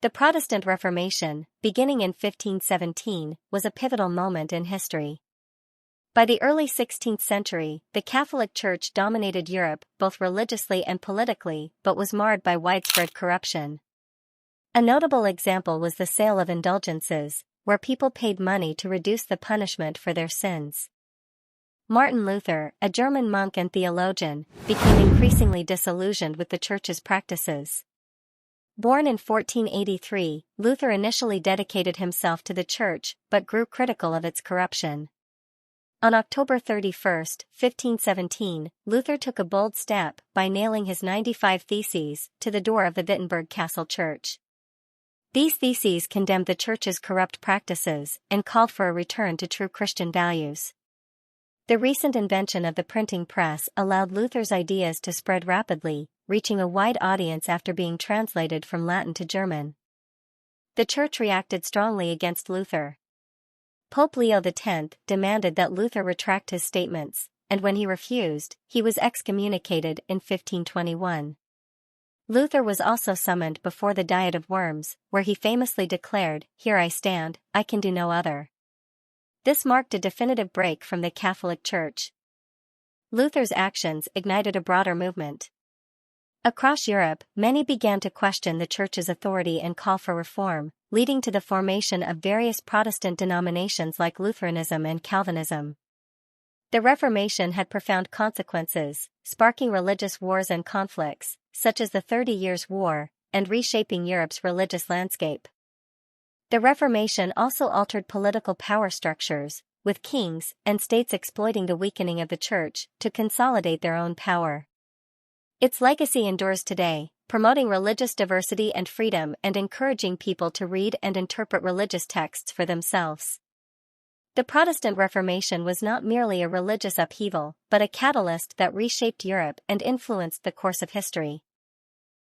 The Protestant Reformation, beginning in 1517, was a pivotal moment in history. By the early 16th century, the Catholic Church dominated Europe both religiously and politically, but was marred by widespread corruption. A notable example was the sale of indulgences, where people paid money to reduce the punishment for their sins. Martin Luther, a German monk and theologian, became increasingly disillusioned with the Church's practices. Born in 1483, Luther initially dedicated himself to the Church but grew critical of its corruption. On October 31, 1517, Luther took a bold step by nailing his 95 Theses to the door of the Wittenberg Castle Church. These theses condemned the Church's corrupt practices and called for a return to true Christian values. The recent invention of the printing press allowed Luther's ideas to spread rapidly, reaching a wide audience after being translated from Latin to German. The Church reacted strongly against Luther. Pope Leo X demanded that Luther retract his statements, and when he refused, he was excommunicated in 1521. Luther was also summoned before the Diet of Worms, where he famously declared, "Here I stand, I can do no other." This marked a definitive break from the Catholic Church. Luther's actions ignited a broader movement. Across Europe, many began to question the Church's authority and call for reform, leading to the formation of various Protestant denominations like Lutheranism and Calvinism. The Reformation had profound consequences, sparking religious wars and conflicts, such as the 30 Years' War, and reshaping Europe's religious landscape. The Reformation also altered political power structures, with kings and states exploiting the weakening of the Church to consolidate their own power. Its legacy endures today, promoting religious diversity and freedom and encouraging people to read and interpret religious texts for themselves. The Protestant Reformation was not merely a religious upheaval, but a catalyst that reshaped Europe and influenced the course of history.